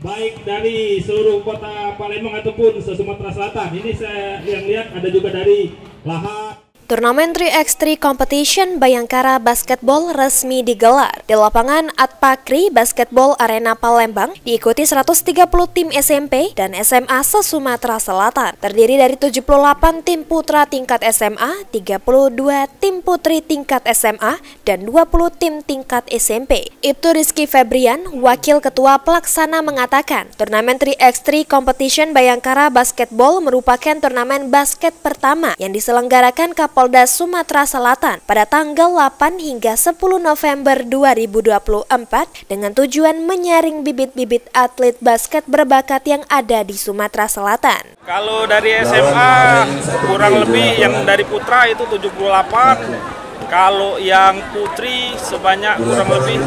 baik dari seluruh kota Palembang ataupun se-Sumatera Selatan. Ini saya yang lihat ada juga dari Lahat. Turnamen 3x3 Competition Bayangkara Basketball resmi digelar di lapangan Atpakri Basketball Arena Palembang, diikuti 130 tim SMP dan SMA se-Sumatera Selatan. Terdiri dari 78 tim putra tingkat SMA, 32 tim putri tingkat SMA, dan 20 tim tingkat SMP. Ibtu Rizky Febrian, Wakil Ketua Pelaksana mengatakan, turnamen 3x3 Competition Bayangkara Basketball merupakan turnamen basket pertama yang diselenggarakan Kapolda Sumatera Selatan pada tanggal 8 hingga 10 November 2024 dengan tujuan menyaring bibit-bibit atlet basket berbakat yang ada di Sumatera Selatan. Kalau dari SMA kurang lebih yang dari putra itu 78, kalau yang putri sebanyak kurang lebih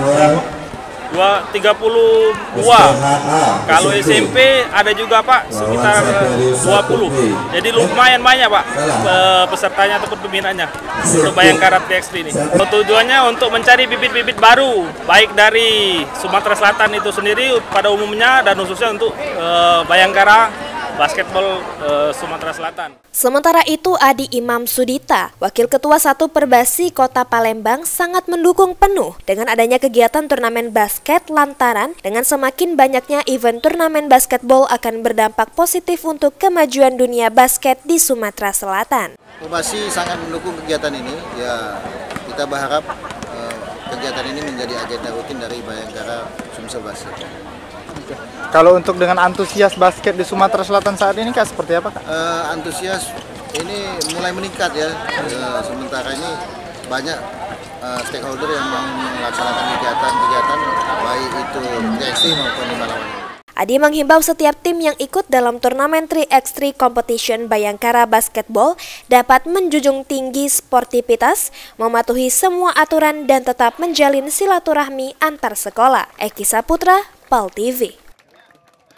32. Kalau SMP ada juga Pak sekitar 20. Jadi lumayan banyak Pak pesertanya ataupun pembinaannya untuk Bayangkara 3x3 ini. Tujuannya untuk mencari bibit-bibit baru baik dari Sumatera Selatan itu sendiri pada umumnya dan khususnya untuk Bayangkara Basketball Sumatera Selatan. Sementara itu, Adi Imam Sudita, Wakil Ketua 1 Perbasi Kota Palembang, sangat mendukung penuh dengan adanya kegiatan turnamen basket lantaran dengan semakin banyaknya event turnamen basketball akan berdampak positif untuk kemajuan dunia basket di Sumatera Selatan. Perbasi sangat mendukung kegiatan ini. Ya, kita berharap kegiatan ini menjadi agenda rutin dari Bayangkara Sumsel Basket. Kalau untuk dengan antusias basket di Sumatera Selatan saat ini Kak, seperti apa Kak? Antusias ini mulai meningkat ya. Sementara ini banyak stakeholder yang mau melaksanakan kegiatan-kegiatan baik itu 3x3 maupun 5 lawan. Adi menghimbau setiap tim yang ikut dalam turnamen 3x3 Competition Bayangkara Basketball dapat menjunjung tinggi sportivitas, mematuhi semua aturan dan tetap menjalin silaturahmi antar sekolah. Eki Saputra, PAL TV.